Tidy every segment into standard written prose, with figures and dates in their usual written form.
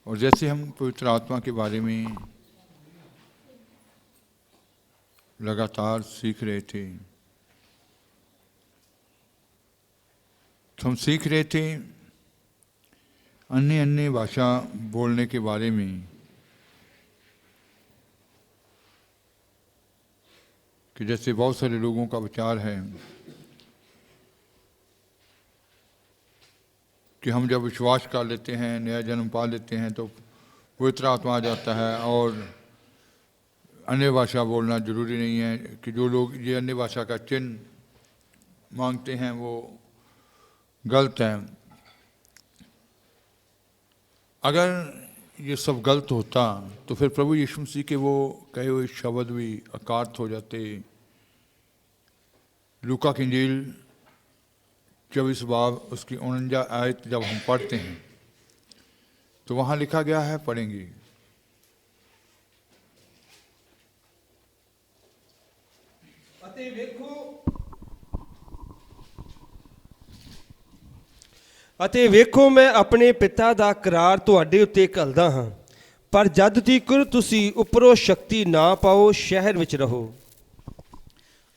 और जैसे हम पवित्र आत्मा के बारे में लगातार सीख रहे थे, तो हम सीख रहे थे अन्य अन्य भाषा बोलने के बारे में, कि जैसे बहुत सारे लोगों का विचार है कि हम जब विश्वास कर लेते हैं, नया जन्म पा लेते हैं, तो पवित्र आत्मा आ जाता है और अन्य भाषा बोलना जरूरी नहीं है। कि जो लोग ये अन्य भाषा का चिन्ह मांगते हैं वो गलत है। अगर ये सब गलत होता तो फिर प्रभु यीशु मसीह के वो कहे हुए शब्द भी अकार्थ हो जाते। लूका की इंजील 24 बाब उसकी 49 आयत जब हम पढ़ते हैं तो वहाँ लिखा गया है, पढ़ेंगे। ਅਤੇ ਵੇਖੋ ਮੈਂ ਆਪਣੇ ਪਿਤਾ ਦਾ ਕਰਾਰ ਤੁਹਾਡੇ ਉੱਤੇ ਘੱਲਦਾ ਹਾਂ, ਪਰ ਜਦ ਤੀਕਰ ਤੁਸੀਂ ਉੱਪਰੋਂ ਸ਼ਕਤੀ ਨਾ ਪਾਓ ਸ਼ਹਿਰ ਵਿੱਚ ਰਹੋ।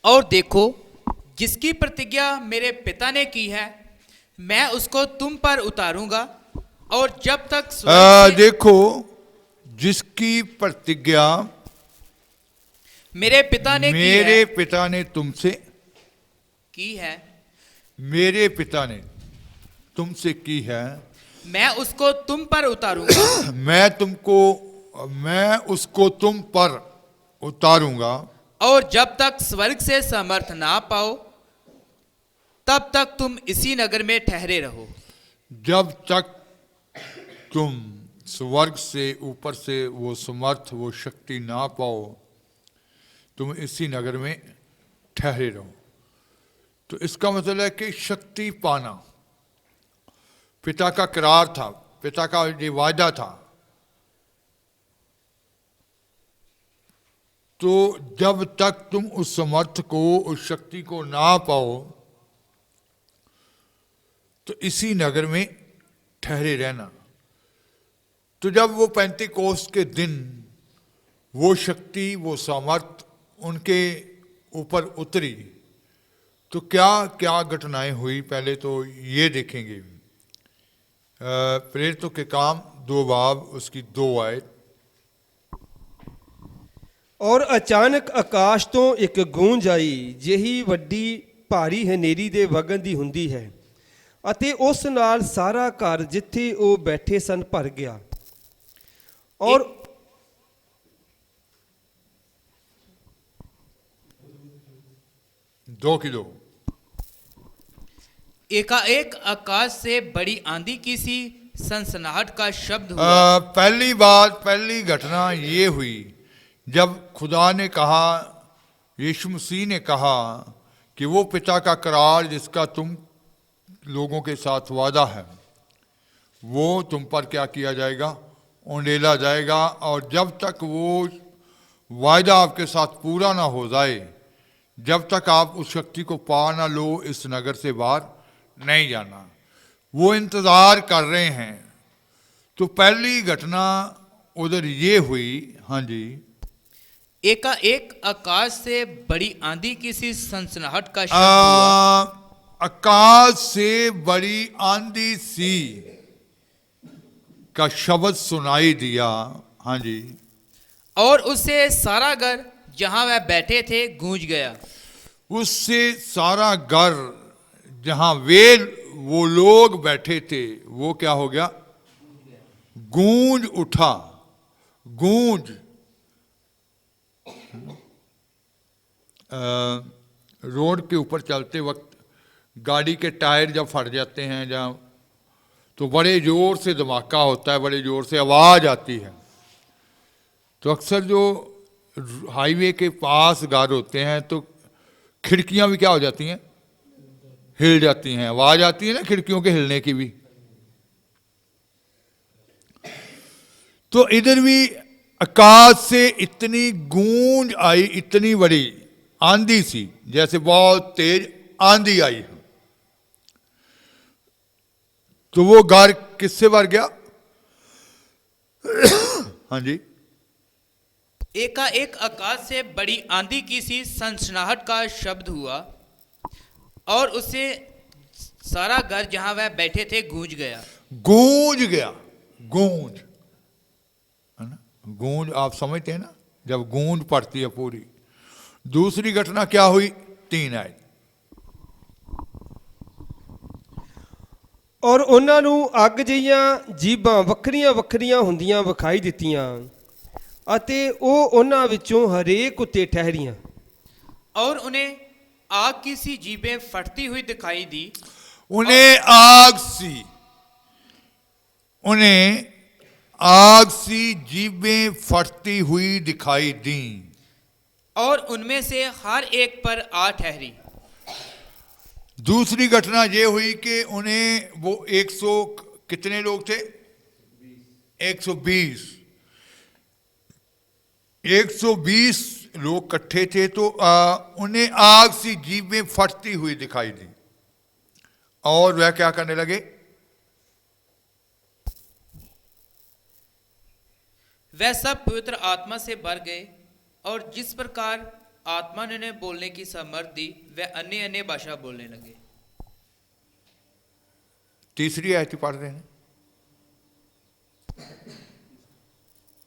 और देखो, जिसकी प्रतिज्ञा मेरे पिता ने की है मैं उसको तुम पर उतारूंगा, और जब तक देखो, जिसकी प्रतिज्ञा मेरे पिता ने तुमसे की है, मेरे पिता ने तुमसे की है, मैं उसको तुम पर उतारूंगा मैं उसको तुम पर उतारूंगा, और जब तक स्वर्ग से समर्थ ना पाओ तब तक तुम इसी नगर में ठहरे रहो। जब तक तुम स्वर्ग से ऊपर से वो समर्थ, वो शक्ति ना पाओ, तुम इसी नगर में ठहरे रहो। तो इसका मतलब है कि शक्ति पाना पिता का करार था, पिता का ये वायदा था। तो जब तक तुम उस समर्थ को, उस शक्ति को ना पाओ, तो इसी नगर में ठहरे रहना। तो जब वो पेंतीकोस्त के दिन वो शक्ति, वो सामर्थ उनके ऊपर उतरी, तो क्या क्या घटनाएं हुई, पहले तो ये देखेंगे। प्रेरितों के काम 2 बाब उसकी 2 आयत। ਔਰ ਅਚਾਨਕ ਆਕਾਸ਼ ਤੋਂ ਇੱਕ ਗੂੰਜ ਆਈ, ਜਿਹੀ ਵੱਡੀ ਭਾਰੀ ਹਨੇਰੀ ਦੇ ਵਗਣ ਦੀ ਹੁੰਦੀ ਹੈ, ਅਤੇ ਉਸ ਨਾਲ ਸਾਰਾ ਘਰ ਜਿੱਥੇ ਉਹ ਬੈਠੇ ਸਨ ਭਰ ਗਿਆ। ਔਰ दो की दो। एकाएक आकाश से बड़ी आंधी की सी सनसनाहट का शब्द हुआ। पहली बात, पहली घटना ये हुई जब खुदा ने कहा, यीशु मसीह ने कहा कि वो पिता का करार जिसका तुम लोगों के साथ वादा है, वो तुम पर क्या किया जाएगा, उंडेला जाएगा। और जब तक वो वायदा आपके साथ पूरा ना हो जाए, जब तक आप उस शक्ति को पा ना लो, इस नगर से बाहर नहीं जाना। वो इंतज़ार कर रहे हैं। तो पहली घटना उधर ये हुई। हाँ जी। एकाएक आकाश से बड़ी आंधी की सी सनसनाहट का शब्द हुआ। आकाश से बड़ी आंधी सी का शब्द सुनाई दिया। हाँ जी। और उससे सारा घर जहां वह बैठे थे गूंज गया। उससे सारा घर जहां वो लोग बैठे थे, वो क्या हो गया, गूंज उठा। गूंज रोड के ऊपर चलते वक्त गाड़ी के टायर जब फट जाते हैं जहाँ, तो बड़े ज़ोर से धमाका होता है, बड़े ज़ोर से आवाज़ आती है। तो अक्सर जो हाईवे के पास घर होते हैं तो खिड़कियाँ भी क्या हो जाती हैं, हिल जाती हैं, आवाज़ आती है ना खिड़कियों के हिलने की भी। तो इधर भी आकाश से इतनी गूंज आई, इतनी बड़ी आंधी सी, जैसे बहुत तेज आंधी आई। तो वो घर किससे भर गया, हाँ जी। एकाएक आकाश से बड़ी आंधी की सी सनसनाहट का शब्द हुआ और उससे सारा घर जहां वह बैठे थे गूंज गया। गूंज गया, गूंज, है ना? गूंज आप समझते हैं ना, जब गूंज पड़ती है पूरी। दूसरी घटना क्या हुई? 3 आए। ਔਰ ਉਹਨਾਂ ਨੂੰ ਅੱਗ ਜਿਹੀਆਂ ਜੀਭਾਂ ਵੱਖਰੀਆਂ ਵੱਖਰੀਆਂ ਹੁੰਦੀਆਂ ਵਿਖਾਈ ਦਿੱਤੀਆਂ ਅਤੇ ਉਹ ਉਹਨਾਂ ਵਿੱਚੋਂ ਹਰੇਕ ਉੱਤੇ ਠਹਿਰੀਆਂ। और उन्हें आग की सी जीभें फटती हुई दिखाई दी। उन्हें आग सी जीभें फटती हुई दिखाई दी और उनमें से हर एक पर आ ठहरी। दूसरी घटना ये हुई कि उन्हें वो 100 कितने लोग थे? 120 लोग इकट्ठे थे, तो उन्हें आग सी जीभें फटती हुई दिखाई दी और वह क्या करने लगे? वह सब पवित्र आत्मा से भर गए और जिस प्रकार आत्मा ने उन्हें बोलने की सामर्थ दी वह अन्य अन्य भाषा बोलने लगे। तीसरी आयत पढ़ रहे हैं।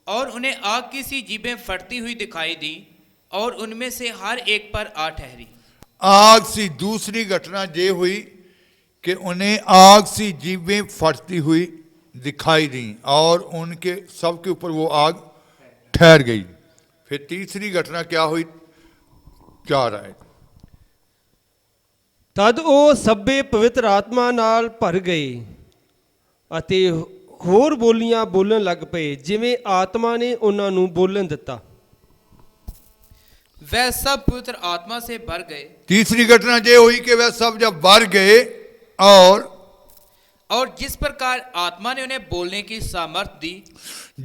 और उन्हें आग की सी जीभें फटती हुई दिखाई दी और उनमें से हर एक पर आ ठहरी। आग सी दूसरी घटना ये हुई कि उन्हें आग सी जीभें फटती हुई दिखाई दी और उनके सबके ऊपर वो आग ठहर गई। फिर तीसरी घटना क्या हुई? 4 आए। ਤਦ ਉਹ ਸਭੇ ਪਵਿੱਤਰ ਆਤਮਾ ਨਾਲ ਭਰ ਗਏ ਅਤੇ ਹੋਰ ਬੋਲੀਆਂ ਬੋਲਣ ਲੱਗ ਪਏ ਜਿਵੇਂ ਆਤਮਾ ਨੇ ਉਹਨਾਂ ਨੂੰ ਬੋਲਣ ਦਿੱਤਾ। वह सब पवित्र आत्मा से भर गए। तीसरी घटना ये हुई कि वह सब जब भर गए और जिस प्रकार आत्मा ने उन्हें बोलने की सामर्थ दी,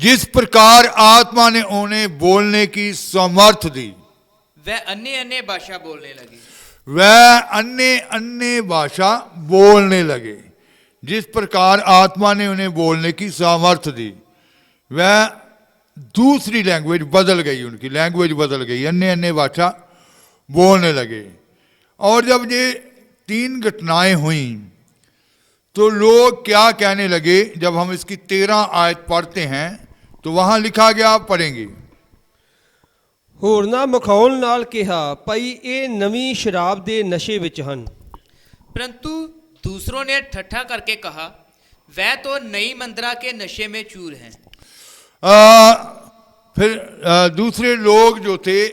जिस प्रकार आत्मा ने उन्हें बोलने की सामर्थ दी, वह अन्य अन्य भाषा बोलने लगे। वह अन्य अन्य भाषा बोलने लगे। जिस प्रकार आत्मा ने उन्हें बोलने की सामर्थ दी, वह दूसरी लैंग्वेज बदल गई, उनकी लैंग्वेज बदल गई, अन्य अन्य भाषा बोलने लगे। और जब ये 3 घटनाएं हुई तो लोग क्या कहने लगे? जब हम इसकी 13 आयत पढ़ते हैं तो वहां लिखा गया, आप पढ़ेंगे। ਹੋਰਨਾਂ ਮਖੌਲ ਨਾਲ ਕਿਹਾ ਭਈ ਇਹ ਨਵੀਂ ਸ਼ਰਾਬ ਦੇ ਨਸ਼ੇ ਵਿੱਚ ਹਨ। परंतु दूसरों ने ठट्ठा करके कहा, वह तो नई मंद्रा के नशे में चूर हैं। फिर दूसरे लोग जो थे,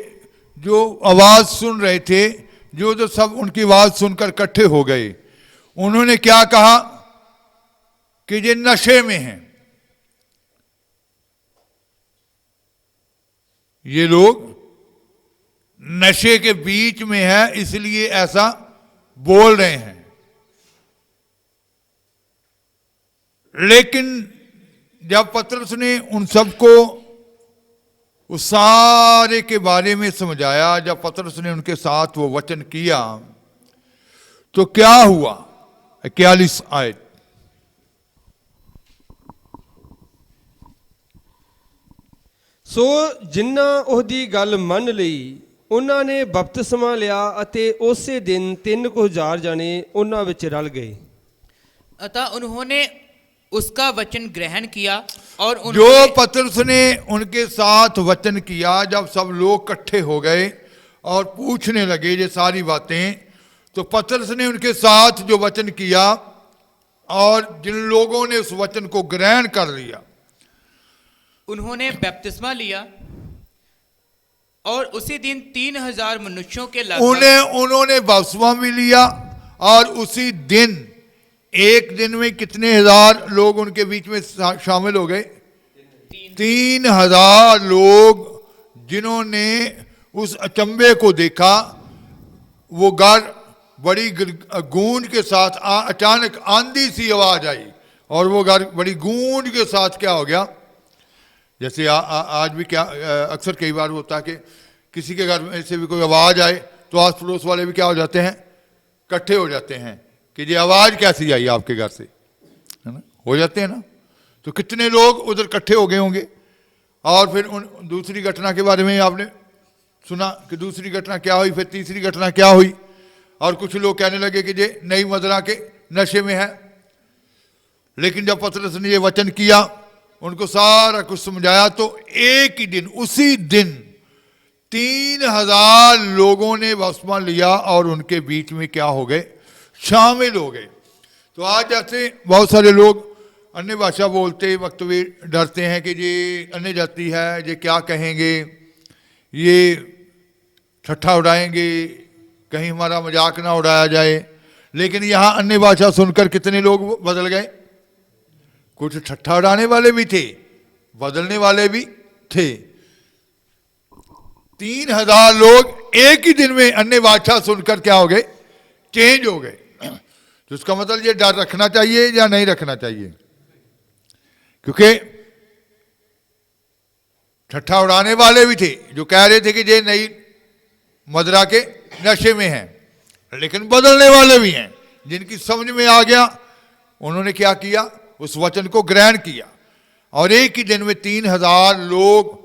जो आवाज सुन रहे थे, जो सब उनकी आवाज सुनकर इकट्ठे हो गए, उन्होंने क्या कहा कि ये नशे में हैं। ये लोग नशे के बीच में है, इसलिए ऐसा बोल रहे हैं। लेकिन जब पतरस ने उन सबको उस सारे के बारे में समझाया, जब पतरस ने उनके साथ वो वचन किया, तो क्या हुआ? 41 आयत। ਸੋ ਜਿਨ੍ਹਾਂ ਉਹਦੀ ਗੱਲ ਮੰਨ ਲਈ ਉਹਨਾਂ ਨੇ ਬਪਤਿਸਮਾ ਲਿਆ ਅਤੇ ਉਸੇ ਦਿਨ 3000 ਜਾਣੇ ਉਹਨਾਂ ਵਿੱਚ ਰਲ ਗਏ। अतः उन्होंने उसका वचन ग्रहण किया और जो पतरस ने उनके साथ वचन किया, जब सब लोग इकट्ठे हो गए और पूछने लगे ये सारी बातें, तो पतरस ने उनके साथ जो वचन किया और जिन लोगों ने उस वचन को ग्रहण कर लिया, उन्होंने बपतिस्मा लिया और उसी दिन 3000 मनुष्यों के लगभग उन्होंने बपतिस्मा भी लिया और उसी दिन, एक दिन में कितने हजार लोग उनके बीच में शामिल हो गए? 3000 लोग, जिन्होंने उस अचंभे को देखा। वो घर बड़ी गूंज के साथ अचानक आंधी सी आवाज आई और वो घर बड़ी गूंज के साथ क्या हो गया? जैसे आज भी क्या अक्सर कई बार होता है कि किसी के घर में से भी कोई आवाज आए तो आस पड़ोस वाले भी क्या हो जाते हैं? इकट्ठे हो जाते हैं कि ये आवाज कैसी आई आपके घर से, है ना? हो जाते हैं ना। तो कितने लोग उधर इकट्ठे हो गए होंगे और फिर उन दूसरी घटना के बारे में आपने सुना कि दूसरी घटना क्या हुई, फिर तीसरी घटना क्या हुई। और कुछ लोग कहने लगे कि ये नई मदिरा के नशे में है। लेकिन जब पतरस ने ये वचन किया, उनको सारा कुछ समझाया, तो एक ही दिन, उसी दिन 3000 लोगों ने बपतिस्मा लिया और उनके बीच में क्या हो गए, शामिल हो गए। तो आज जैसे बहुत सारे लोग अन्य भाषा बोलते वक्त भी डरते हैं कि ये अन्य जाति है, ये क्या कहेंगे, ये ठट्ठा उड़ाएंगे, कहीं हमारा मजाक ना उड़ाया जाए। लेकिन यहाँ अन्य भाषा सुनकर कितने लोग बदल गए। कुछ ठट्ठा उड़ाने वाले भी थे, बदलने वाले भी थे। 3000 लोग एक ही दिन में अन्य भाषा सुनकर क्या हो गए, चेंज हो गए। तो इसका मतलब ये डर रखना चाहिए या नहीं रखना चाहिए? क्योंकि ठट्ठा उड़ाने वाले भी थे जो कह रहे थे कि ये नई मदिरा के नशे में हैं, लेकिन बदलने वाले भी हैं जिनकी समझ में आ गया, उन्होंने क्या किया, उस वचन को ग्रहण किया। और एक ही दिन में 3000 लोग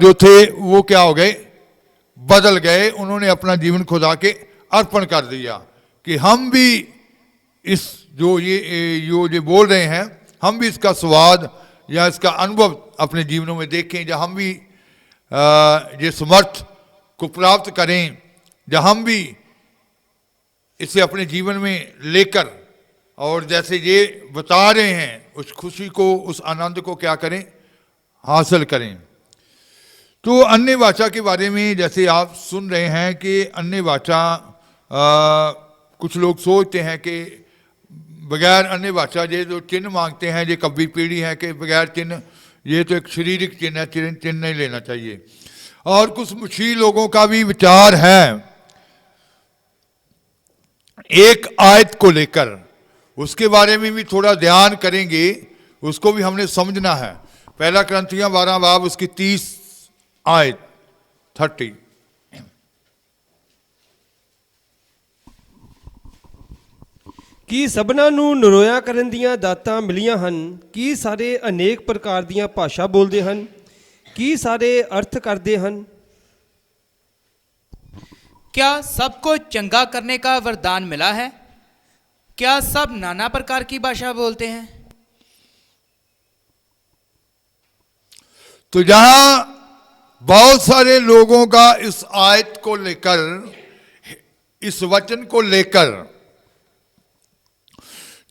जो थे वो क्या हो गए, बदल गए। उन्होंने अपना जीवन खुदा के अर्पण कर दिया कि हम भी इस जो ये बोल रहे हैं, हम भी इसका स्वाद या इसका अनुभव अपने जीवनों में देखें, जहाँ हम भी ये समर्थ को प्राप्त करें, जहाँ हम भी इसे अपने जीवन में लेकर, और जैसे ये बता रहे हैं, उस खुशी को, उस आनंद को क्या करें, हासिल करें। तो अन्य भाषा के बारे में जैसे आप सुन रहे हैं कि अन्य भाषा, कुछ लोग सोचते हैं कि बगैर अन्य भाषा, ये जो चिन्ह मांगते हैं, ये कभी पीढ़ी है कि बगैर चिन्ह, ये तो एक शारीरिक चिन्ह है, चिन्ह नहीं लेना चाहिए। और कुछ मसीही लोगों का भी विचार है एक आयत को लेकर, उसके बारे में भी थोड़ा ध्यान करेंगे, उसको भी हमने समझना है। पहला कुरिन्थियों 12 बाब उसकी 30 आयत 30। ਕੀ ਸਭਨਾਂ ਨੂੰ ਨਰੋਇਆ ਕਰਨ ਦੀਆਂ ਦਾਤਾਂ ਮਿਲੀਆਂ ਹਨ? ਕੀ ਸਾਰੇ ਅਨੇਕ ਪ੍ਰਕਾਰ ਦੀਆਂ ਭਾਸ਼ਾ ਬੋਲਦੇ ਹਨ? ਕੀ ਸਾਰੇ ਅਰਥ ਕਰਦੇ ਹਨ? क्या सबको चंगा करने का वरदान मिला है? क्या सब नाना प्रकार की भाषा बोलते हैं? तो जहां बहुत सारे लोगों का इस आयत को लेकर, इस वचन को लेकर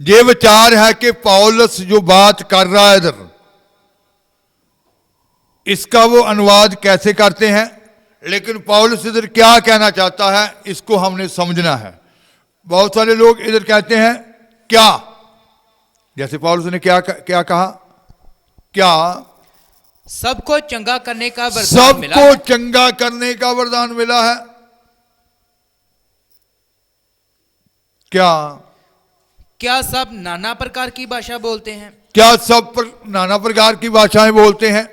ये विचार है कि पौलुस जो बात कर रहा है इधर, इसका वो अनुवाद कैसे करते हैं, लेकिन पौलुस इधर क्या कहना चाहता है, इसको हमने समझना है। बहुत सारे लोग इधर कहते हैं क्या, जैसे पौलुस ने क्या कहा, क्या सबको चंगा करने का वरदान मिला है? सबको चंगा करने का वरदान मिला है। क्या सब नाना प्रकार की भाषा बोलते हैं? क्या सब नाना प्रकार की भाषाएं बोलते हैं?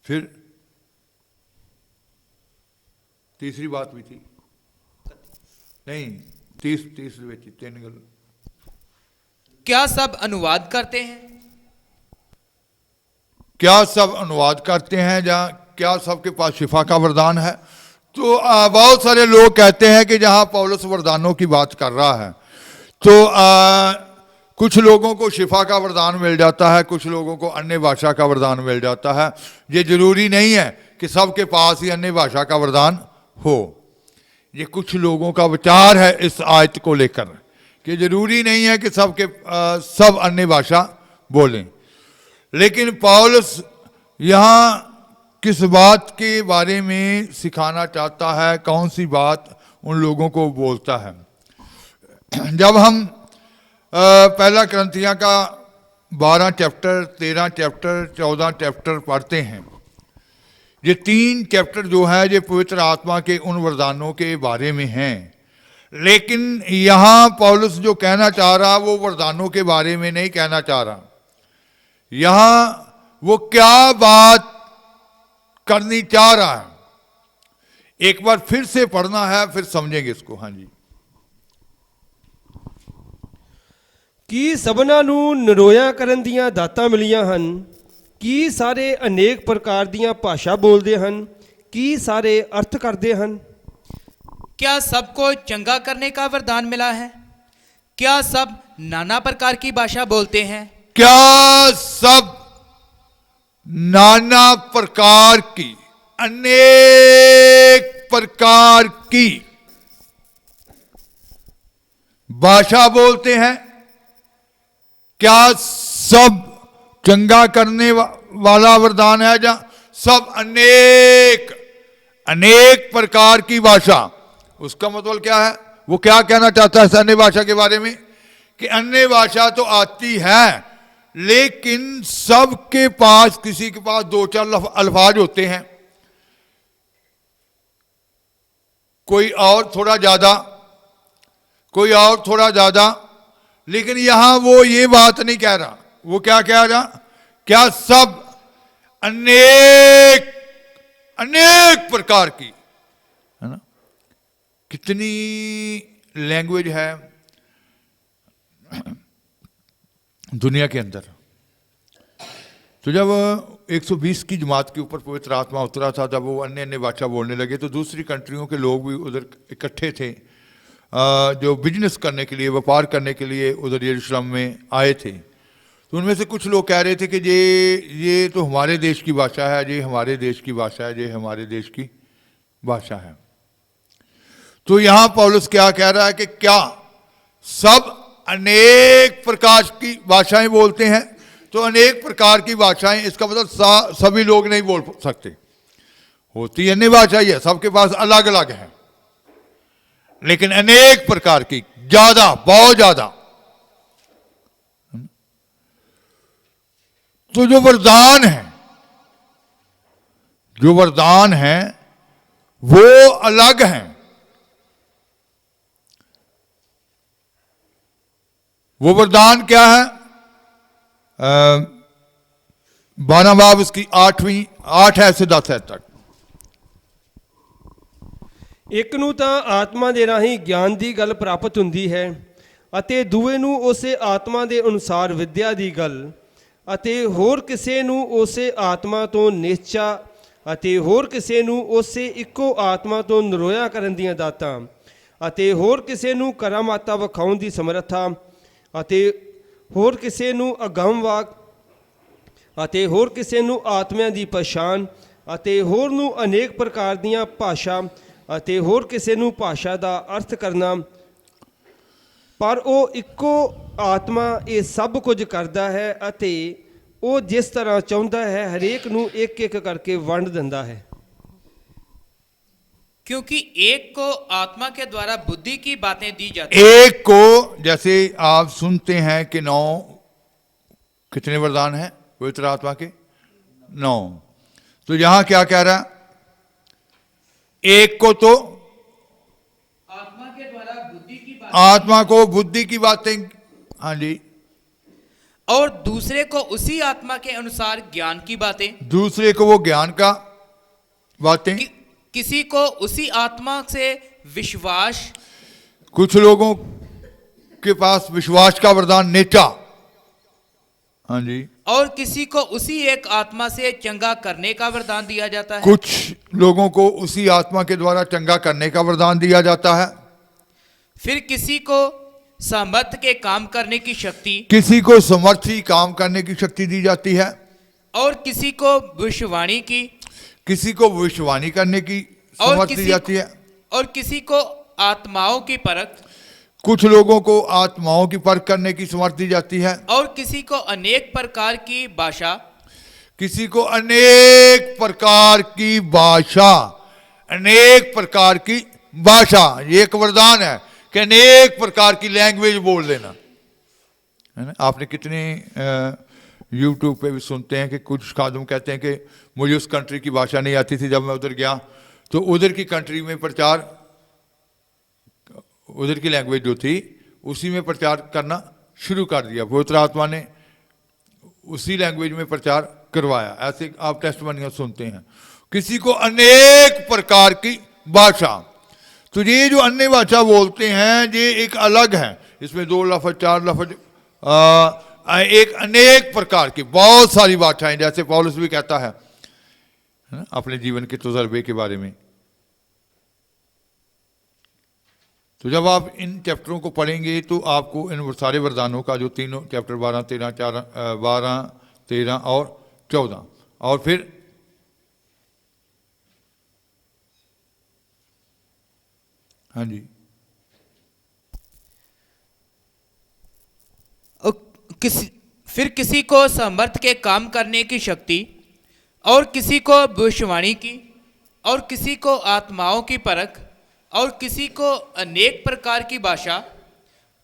फिर तीसरी बात भी थी, नहीं 30 ਵਿੱਚ 3 गल। क्या सब अनुवाद करते हैं? क्या सब अनुवाद करते हैं, जहाँ क्या सबके पास शिफा का वरदान है? तो बहुत सारे लोग कहते हैं कि जहाँ पौलुस वरदानों की बात कर रहा है, तो कुछ लोगों को शिफा का वरदान मिल जाता है, कुछ लोगों को अन्य भाषा का वरदान मिल जाता है। ये जरूरी नहीं है कि सबके पास ही अन्य भाषा का वरदान हो। ये कुछ लोगों का विचार है इस आयत को लेकर कि जरूरी नहीं है कि सब अन्य भाषा बोलें। लेकिन पौलुस यहाँ किस बात के बारे में सिखाना चाहता है, कौन सी बात उन लोगों को बोलता है? जब हम पहला कुरिन्थियों का 12 चैप्टर, 13 चैप्टर, 14 चैप्टर पढ़ते हैं, ये 3 चैप्टर जो है ये पवित्र आत्मा के उन वरदानों के बारे में हैं। लेकिन यहाँ पौलुस जो कहना चाह रहा वो वरदानों के बारे में नहीं कहना चाह रहा। यहाँ वो क्या बात करनी चाह रहा है, एक बार फिर से पढ़ना है, फिर समझेंगे इसको। हाँ जी। ਕੀ ਸਭਨਾਂ ਨੂੰ ਨਿਰੋਇਆ ਕਰਨ ਦੀਆਂ ਦਾਤਾਂ ਮਿਲੀਆਂ ਹਨ? ਕੀ ਸਾਰੇ ਅਨੇਕ ਪ੍ਰਕਾਰ ਦੀਆਂ ਭਾਸ਼ਾ ਬੋਲਦੇ ਹਨ? ਕੀ ਸਾਰੇ ਅਰਥ ਕਰਦੇ ਹਨ? क्या सबको चंगा करने का वरदान मिला है? क्या सब नाना प्रकार की भाषा बोलते हैं? क्या सब नाना प्रकार की, अनेक प्रकार की भाषा बोलते हैं? क्या सब चंगा करने वाला वरदान है? या सब अनेक अनेक प्रकार की भाषा? उसका मतलब क्या है? वो क्या कहना चाहता है अन्य भाषा के बारे में? कि अन्य भाषा तो आती है, लेकिन सबके पास, किसी के पास दो चार अल्फाज होते हैं, कोई और थोड़ा ज्यादा, कोई और थोड़ा ज्यादा। लेकिन यहां वो ये बात नहीं कह रहा। वो क्या कह रहा? क्या सब अनेक अनेक प्रकार की, है ना? कितनी लैंग्वेज है दुनिया के अंदर। तो जब 120 की जमात के ऊपर पवित्र आत्मा उतरा था, जब वो अन्य अन्य भाषा बोलने लगे, तो दूसरी कंट्रियों के लोग भी उधर इकट्ठे थे, जो बिजनेस करने के लिए, व्यापार करने के लिए उधर यरूशलेम में आए थे। तो उनमें से कुछ लोग कह रहे थे कि ये तो हमारे देश की भाषा है, ये हमारे देश की भाषा है, ये हमारे देश की भाषा है। तो यहां पौलुस क्या कह रहा है कि क्या सब अनेक प्रकार की भाषाएं बोलते हैं? तो अनेक प्रकार की भाषाएं, इसका मतलब सभी लोग नहीं बोल सकते। होती अन्य भाषा ही है, सबके पास अलग अलग है, लेकिन अनेक प्रकार की, ज्यादा, बहुत ज्यादा। तो जो वरदान है, जो वरदान है वो अलग हैं। वो वरदान क्या है? 12 बाब इसकी 8 है से 10 है तक। ਇੱਕ ਨੂੰ ਤਾਂ ਆਤਮਾ ਦੇ ਰਾਹੀਂ ਗਿਆਨ ਦੀ ਗੱਲ ਪ੍ਰਾਪਤ ਹੁੰਦੀ ਹੈ ਅਤੇ ਦੂਏ ਨੂੰ ਉਸੇ ਆਤਮਾ ਦੇ ਅਨੁਸਾਰ ਵਿਦਿਆ ਦੀ ਗੱਲ, ਅਤੇ ਹੋਰ ਕਿਸੇ ਨੂੰ ਉਸੇ ਆਤਮਾ ਤੋਂ ਨਿਸ਼ਚਾ, ਅਤੇ ਹੋਰ ਕਿਸੇ ਨੂੰ ਉਸੇ ਇੱਕੋ ਆਤਮਾ ਤੋਂ ਨਿਰੋਇਆ ਕਰਨ ਦੀਆਂ ਦਾਤਾਂ, ਅਤੇ ਹੋਰ ਕਿਸੇ ਨੂੰ ਕਰਾਮਾਤਾਂ ਵਿਖਾਉਣ ਦੀ ਸਮਰੱਥਾ, ਅਤੇ ਹੋਰ ਕਿਸੇ ਨੂੰ ਅਗੰਮ ਵਾਕ, ਅਤੇ ਹੋਰ ਕਿਸੇ ਨੂੰ ਆਤਮਿਆਂ ਦੀ ਪਛਾਣ, ਅਤੇ ਹੋਰ ਨੂੰ ਅਨੇਕ ਪ੍ਰਕਾਰ ਦੀਆਂ ਭਾਸ਼ਾ, ਅਤੇ ਹੋਰ ਕਿਸੇ ਨੂੰ ਭਾਸ਼ਾ ਦਾ ਅਰਥ ਕਰਨਾ। ਪਰ ਉਹ ਇੱਕੋ ਆਤਮਾ ਇਹ ਸਭ ਕੁਝ ਕਰਦਾ ਹੈ ਅਤੇ ਉਹ ਜਿਸ ਤਰ੍ਹਾਂ ਚਾਹੁੰਦਾ ਹੈ ਹਰੇਕ ਨੂੰ ਇੱਕ ਇੱਕ ਕਰਕੇ ਵੰਡ ਦਿੰਦਾ ਹੈ। क्योंकि एक को आत्मा के द्वारा बुद्धि की बातें दी जाती हैं। एक को, जैसे आप सुनते हैं कि 9 कितने वरदान हैं पवित्र आत्मा के? 9। तो यहां क्या कह रहा? एक को तो आत्मा के द्वारा बुद्धि की बातें, आत्मा को बुद्धि की बातें, हाँ जी, और दूसरे को उसी आत्मा के अनुसार ज्ञान की बातें। दूसरे को वो ज्ञान का बातें, किसी को उसी आत्मा से विश्वास, कुछ लोगों के पास विश्वास का वरदान नेता, हाँ जी, और किसी को उसी एक आत्मा से चंगा करने का वरदान दिया जाता है। कुछ लोगों को उसी आत्मा के द्वारा चंगा करने का वरदान दिया जाता है। फिर किसी को सामर्थ के काम करने की शक्ति, किसी को समर्थी काम करने की शक्ति दी जाती है, और किसी को भविष्यवाणी की, किसी को भविष्यवाणी करने की समर्थ दी जाती है, और किसी को आत्माओं की परख, कुछ लोगों को आत्माओं की परख करने की समर्थ दी जाती है, और किसी को अनेक प्रकार की भाषा, किसी को अनेक प्रकार की भाषा, अनेक प्रकार की भाषा। ये एक वरदान है कि अनेक प्रकार की लैंग्वेज बोल देना, है ना? आपने कितने यूट्यूब पे भी सुनते हैं कि कुछ खादम कहते हैं कि मुझे उस कंट्री की भाषा नहीं आती थी, जब मैं उधर गया तो उधर की कंट्री में प्रचार, उधर की लैंग्वेज जो थी उसी में प्रचार करना शुरू कर दिया। पवित्र आत्मा ने उसी लैंग्वेज में प्रचार करवाया। ऐसे आप टेस्टमनियां सुनते हैं। किसी को अनेक प्रकार की भाषा, तो ये जो अन्य भाषा बोलते हैं ये एक अलग है। इसमें 2 लफ्ज 4 लफ्ज एक अनेक प्रकार की बहुत सारी भाषाएं, जैसे पौलुस भी कहता है ना, अपने जीवन के तजुर्बे के बारे में। तो जब आप इन चैप्टरों को पढ़ेंगे तो आपको इन सारे वरदानों का, जो तीनों चैप्टर 12, 13 और 14, और फिर हाँ जी, किसी को सामर्थ के काम करने की शक्ति, और किसी को भविष्यवाणी की, और किसी को आत्माओं की परख, और किसी को अनेक प्रकार की भाषा,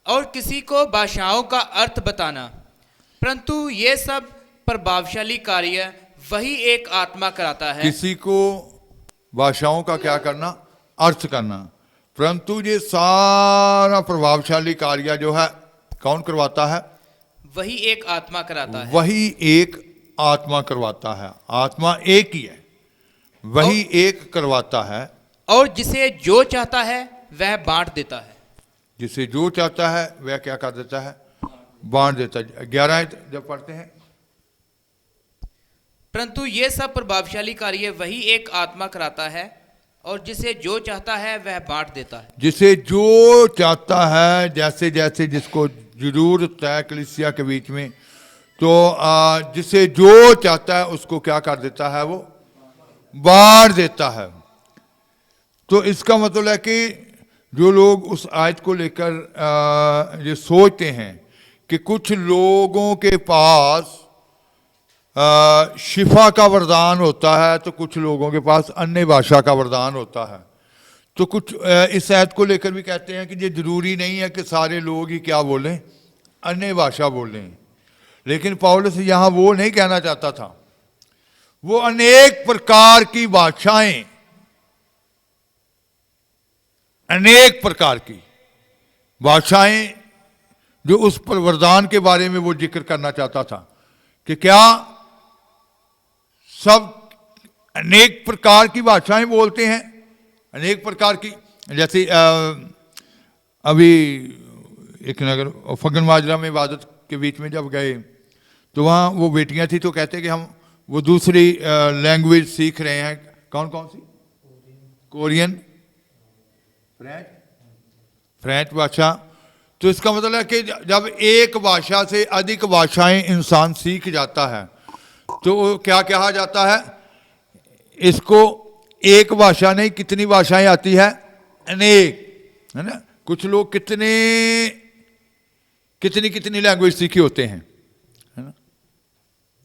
और किसी को भाषाओं का अर्थ बताना। परंतु ये सब प्रभावशाली कार्य वही एक आत्मा कराता है। किसी को भाषाओं का क्या करना, अर्थ करना, परंतु ये सारा प्रभावशाली कार्य जो है कौन करवाता है? वही एक आत्मा कराता है। वही एक आत्मा करवाता है। आत्मा एक ही है, वही एक करवाता है। और जिसे जो चाहता है वह बांट देता है। जिसे जो चाहता है वह क्या कर देता है? बांट देता है। 11 जब पढ़ते हैं, परंतु ये सब प्रभावशाली कार्य वही एक आत्मा कराता है, और जिसे जो चाहता है वह बांट देता है। जिसे जो चाहता है, जैसे जैसे जिसको जरूरत है कलीसिया के बीच में, तो जिसे जो चाहता है उसको क्या कर देता है? वो बांट देता है। तो इसका मतलब है कि जो लोग उस आयत को लेकर ये सोचते हैं कि कुछ लोगों के पास शिफा का वरदान होता है, तो कुछ लोगों के पास अन्य भाषा का वरदान होता है, तो कुछ इस आयत को लेकर भी कहते हैं कि ये जरूरी नहीं है कि सारे लोग ही क्या बोलें, अन्य भाषा बोलें। लेकिन पौलुस यहाँ वो नहीं कहना चाहता था। वो अनेक प्रकार की भाषाएं, अनेक प्रकार की भाषाएं, जो उस पर वरदान के बारे में वो जिक्र करना चाहता था कि क्या सब अनेक प्रकार की भाषाएं बोलते हैं? अनेक प्रकार की, जैसे अभी एक नगर फगन माजरा में इबादत के बीच में जब गए तो वहाँ वो बेटियां थी, तो कहते कि हम वो दूसरी लैंग्वेज सीख रहे हैं। कौन कौन सी? कोरियन, फ्रेंच भाषा। तो इसका मतलब है कि जब एक भाषा से अधिक भाषाएं इंसान सीख जाता है तो क्या कहा जाता है? इसको एक भाषा नहीं, कितनी भाषाएं आती है? अनेक, है ना। कुछ लोग कितनी लैंग्वेज सीखी होते हैं, है ना,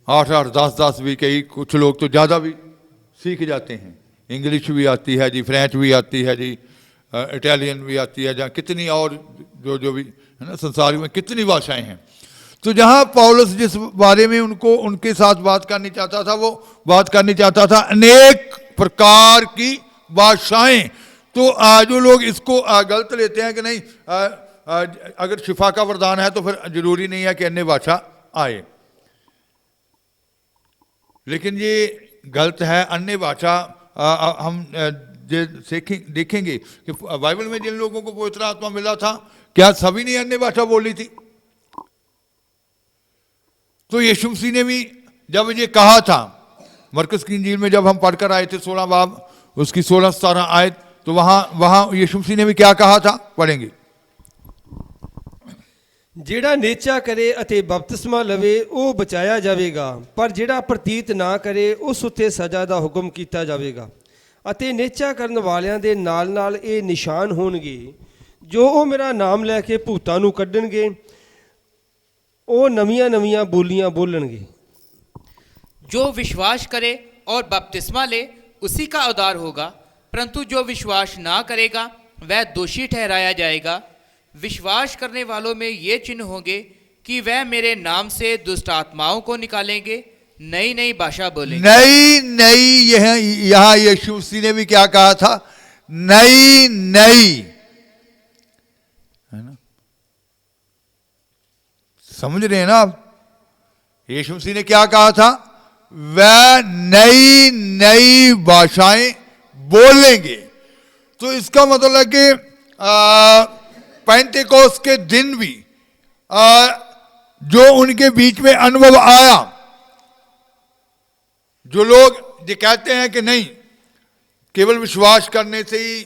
8-8, 10-10 भी, कई कुछ लोग तो ज़्यादा भी सीख जाते हैं। इंग्लिश भी आती है जी, फ्रेंच भी आती है जी, इटालियन भी आती है, जहाँ कितनी और जो भी है ना, संसार में कितनी भाषाएं हैं। तो जहाँ पौलुस जिस बारे में उनके साथ बात करनी चाहता था, वो बात करनी चाहता था अनेक प्रकार की भाषाएं। तो जो लोग इसको गलत लेते हैं कि नहीं, अगर शिफा का वरदान है तो फिर जरूरी नहीं है कि अन्य भाषा आए, लेकिन ये गलत है। अन्य भाषा हम देखेंगे कि बाइबल में जिन लोगों को पवित्र आत्मा मिला था, क्या सभी ने अन्य भाषा बोली थी? तो यीशु मसीह ने भी जब ये कहा था, मरकस की इंजील में जब हम पढ़कर आए थे 16 बाब उसकी 16-17 आयत, तो वहां यीशु मसीह ने भी क्या कहा था, पढ़ेंगे। ਜਿਹੜਾ ਨੇਚਾ ਕਰੇ ਅਤੇ ਬਪਤਿਸਮਾ ਲਵੇ ਉਹ ਬਚਾਇਆ ਜਾਵੇਗਾ, ਪਰ ਜਿਹੜਾ ਪ੍ਰਤੀਤ ਨਾ ਕਰੇ ਉਸ ਉੱਤੇ ਸਜ਼ਾ ਦਾ ਹੁਕਮ ਕੀਤਾ ਜਾਵੇਗਾ। ਅਤੇ ਨੇਚਾ ਕਰਨ ਵਾਲਿਆਂ ਦੇ ਨਾਲ ਨਾਲ ਇਹ ਨਿਸ਼ਾਨ ਹੋਣਗੇ, ਜੋ ਉਹ ਮੇਰਾ ਨਾਮ ਲੈ ਕੇ ਭੂਤਾਂ ਨੂੰ ਕੱਢਣਗੇ, ਉਹ ਨਵੀਆਂ ਨਵੀਆਂ ਬੋਲੀਆਂ ਬੋਲਣਗੇ। जो विश्वास करे और बपतिस्मा ले उसी का उद्धार होगा, परंतु जो विश्वास ना करेगा वह दोषी ठहराया जाएगा। विश्वास करने वालों में ये चिन्ह होंगे कि वह मेरे नाम से दुष्ट आत्माओं को निकालेंगे, नई नई भाषा बोलेंगे। नई यहाँ यीशु मसीह ने भी क्या कहा था? नई, है ना। समझ रहे हैं ना आप? यीशु मसीह ने क्या कहा था? वह नई भाषाएं बोलेंगे। तो इसका मतलब है कि पेंटेकोस्ट के दिन भी जो उनके बीच में अनुभव आया, जो लोग ये कहते हैं कि नहीं केवल विश्वास करने से ही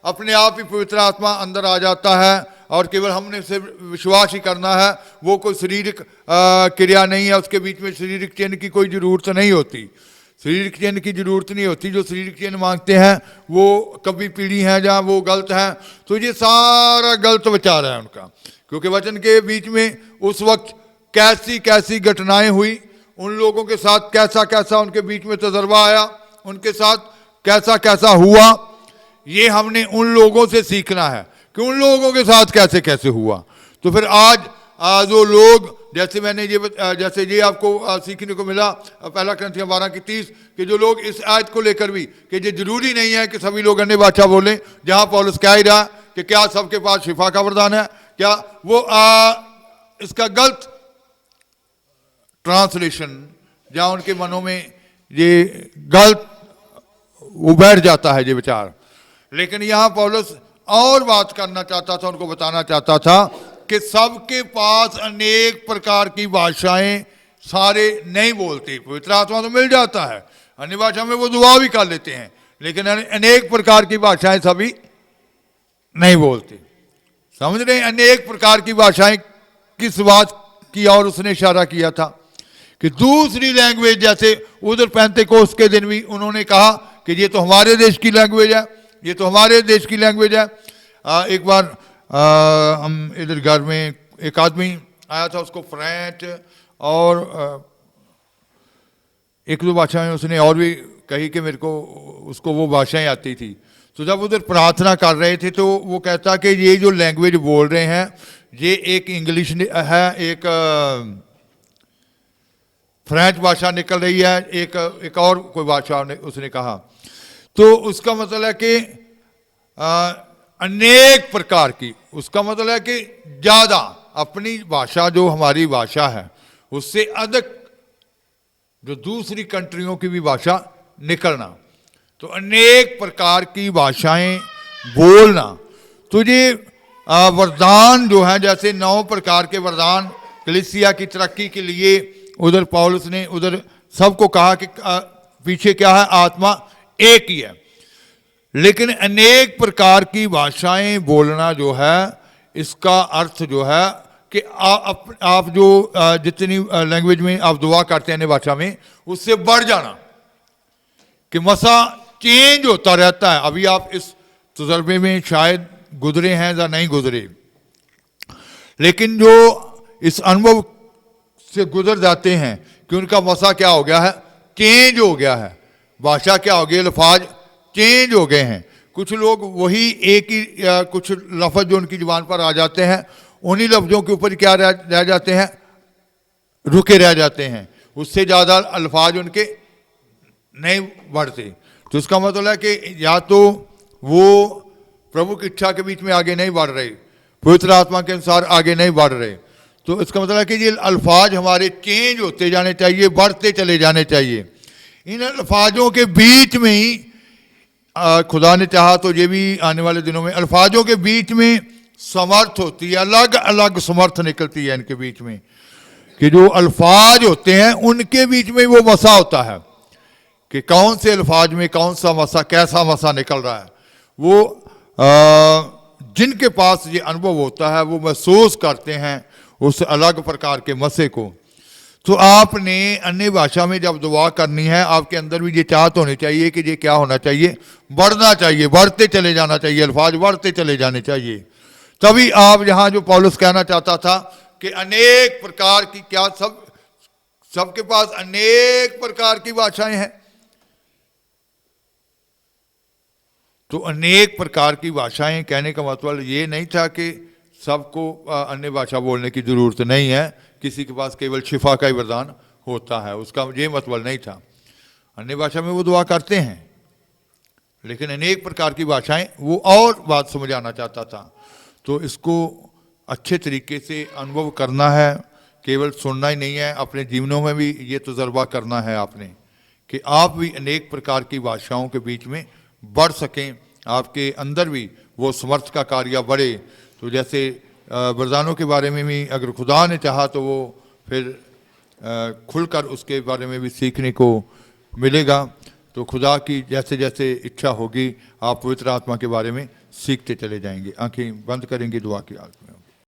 अपने आप ही पवित्र आत्मा अंदर आ जाता है और केवल हमने सिर्फ विश्वास ही करना है, वो कोई शारीरिक क्रिया नहीं है, उसके बीच में शारीरिक चिन्ह की कोई ज़रूरत नहीं होती, शारीरिक चिन्ह की ज़रूरत नहीं होती। जो शारीरिक चिन्ह मांगते हैं वो कभी पीढ़ी हैं जहाँ वो गलत हैं, तो ये सारा गलत विचार है उनका, क्योंकि वचन के बीच में उस वक्त कैसी कैसी घटनाएं हुई, उन लोगों के साथ कैसा कैसा उनके बीच में तजर्बा आया, उनके साथ कैसा कैसा हुआ, ये हमने उन लोगों से सीखना है कि उन लोगों के साथ कैसे कैसे हुआ। तो फिर आज जो लोग जैसे मैंने जैसे ये आपको सीखने को मिला पहला कुरिन्थियों 12:30 कि जो लोग इस आयत को लेकर भी कि ये जरूरी नहीं है कि सभी लोग अन्य भाषा बोलें, जहां पौलुस कह ही रहा कि क्या सबके पास शिफा का वरदान है, क्या वो इसका गलत ट्रांसलेशन जहां उनके मनों में ये गलत उभर जाता है ये विचार। लेकिन यहां पौलुस और बात करना चाहता था, उनको बताना चाहता था कि सबके पास अनेक प्रकार की भाषाएं सारे नहीं बोलते, पवित्र आत्मा तो मिल जाता है, अन्य भाषा में वो दुआ भी कर लेते हैं, लेकिन अनेक प्रकार की भाषाएं सभी नहीं बोलते। समझ रहे हैं? अनेक प्रकार की भाषाएं किस बात की और उसने इशारा किया था कि दूसरी लैंग्वेज, जैसे उधर पेंतेकोस्त के दिन भी उन्होंने कहा कि ये तो हमारे देश की लैंग्वेज है, ये तो हमारे देश की लैंग्वेज है। एक बार हम इधर घर में एक आदमी आया था, उसको फ्रेंच और एक दो भाषाएं उसने और भी कही कि मेरे को उसको वो भाषाएं आती थी। तो जब उधर प्रार्थना कर रहे थे तो वो कहता कि ये जो लैंग्वेज बोल रहे हैं ये एक इंग्लिश है, एक फ्रेंच भाषा निकल रही है, एक और कोई भाषा उसने कहा। तो उसका मतलब है कि अनेक प्रकार की, उसका मतलब है कि ज़्यादा अपनी भाषा जो हमारी भाषा है उससे अधिक जो दूसरी कंट्रियों की भी भाषा निकलना, तो अनेक प्रकार की भाषाएं बोलना। तो ये वरदान जो है, जैसे 9 प्रकार के वरदान कलीसिया की तरक्की के लिए उधर पौलुस ने उधर सबको कहा कि पीछे क्या है, आत्मा एक ही है, लेकिन अनेक प्रकार की भाषाएं बोलना जो है इसका अर्थ जो है कि आप जो जितनी लैंग्वेज में आप दुआ करते हैं अन्य भाषा में, उससे बढ़ जाना, कि मसा चेंज होता रहता है। अभी आप इस तजर्बे में शायद गुजरे हैं या नहीं गुजरे, लेकिन जो इस अनुभव से गुजर जाते हैं कि उनका मसा क्या हो गया है, चेंज हो गया है, भाषा क्या हो गई, अल्फाज चेंज हो गए हैं। कुछ लोग वही एक ही कुछ लफ्ज़ जो उनकी जुबान पर आ जाते हैं, उन्हीं लफ्ज़ों के ऊपर क्या रह जाते हैं, रुके रह जाते हैं, उससे ज़्यादा अल्फाज उनके नहीं बढ़ते। तो इसका मतलब है कि या तो वो प्रभु की इच्छा के बीच में आगे नहीं बढ़ रहे, पवित्र आत्मा के अनुसार आगे नहीं बढ़ रहे। तो इसका मतलब है कि ये अल्फाज हमारे चेंज होते जाने चाहिए, बढ़ते चले जाने चाहिए। इन अल्फाजों के बीच में ही खुदा ने चाहा तो ये भी आने वाले दिनों में अल्फाजों के बीच में समर्थ होती है, अलग अलग समर्थ निकलती है इनके बीच में, कि जो अल्फाज होते हैं उनके बीच में वो मसा होता है कि कौन से अल्फाज में कौन सा मसा, कैसा मसा निकल रहा है। वो जिनके पास ये अनुभव होता है वो महसूस करते हैं उस अलग प्रकार के मसे को। तो आपने अन्य भाषा में जब दुआ करनी है, आपके अंदर भी ये चाहत होनी चाहिए कि ये क्या होना चाहिए, बढ़ना चाहिए, बढ़ते चले जाना चाहिए, अल्फाज बढ़ते चले जाने चाहिए। तभी आप यहाँ जो पौलुस कहना चाहता था कि अनेक प्रकार की, क्या सबके पास अनेक प्रकार की भाषाएं हैं, तो अनेक प्रकार की भाषाएं कहने का मतलब ये नहीं था कि सबको अन्य भाषा बोलने की जरूरत नहीं है, किसी के पास केवल शिफा का ही वरदान होता है, उसका ये मतलब नहीं था। अन्य भाषा में वो दुआ करते हैं, लेकिन अनेक प्रकार की भाषाएं, वो और बात समझाना चाहता था। तो इसको अच्छे तरीके से अनुभव करना है, केवल सुनना ही नहीं है, अपने जीवनों में भी ये तजर्बा करना है आपने, कि आप भी अनेक प्रकार की भाषाओं के बीच में बढ़ सकें, आपके अंदर भी वो समर्थ का कार्य बढ़े। तो जैसे वरदानों के बारे में भी अगर खुदा ने चाहा तो वो फिर खुलकर उसके बारे में भी सीखने को मिलेगा। तो खुदा की जैसे जैसे इच्छा होगी आप पवित्र आत्मा के बारे में सीखते चले जाएंगे। आंखें बंद करेंगे, दुआ की हालत में।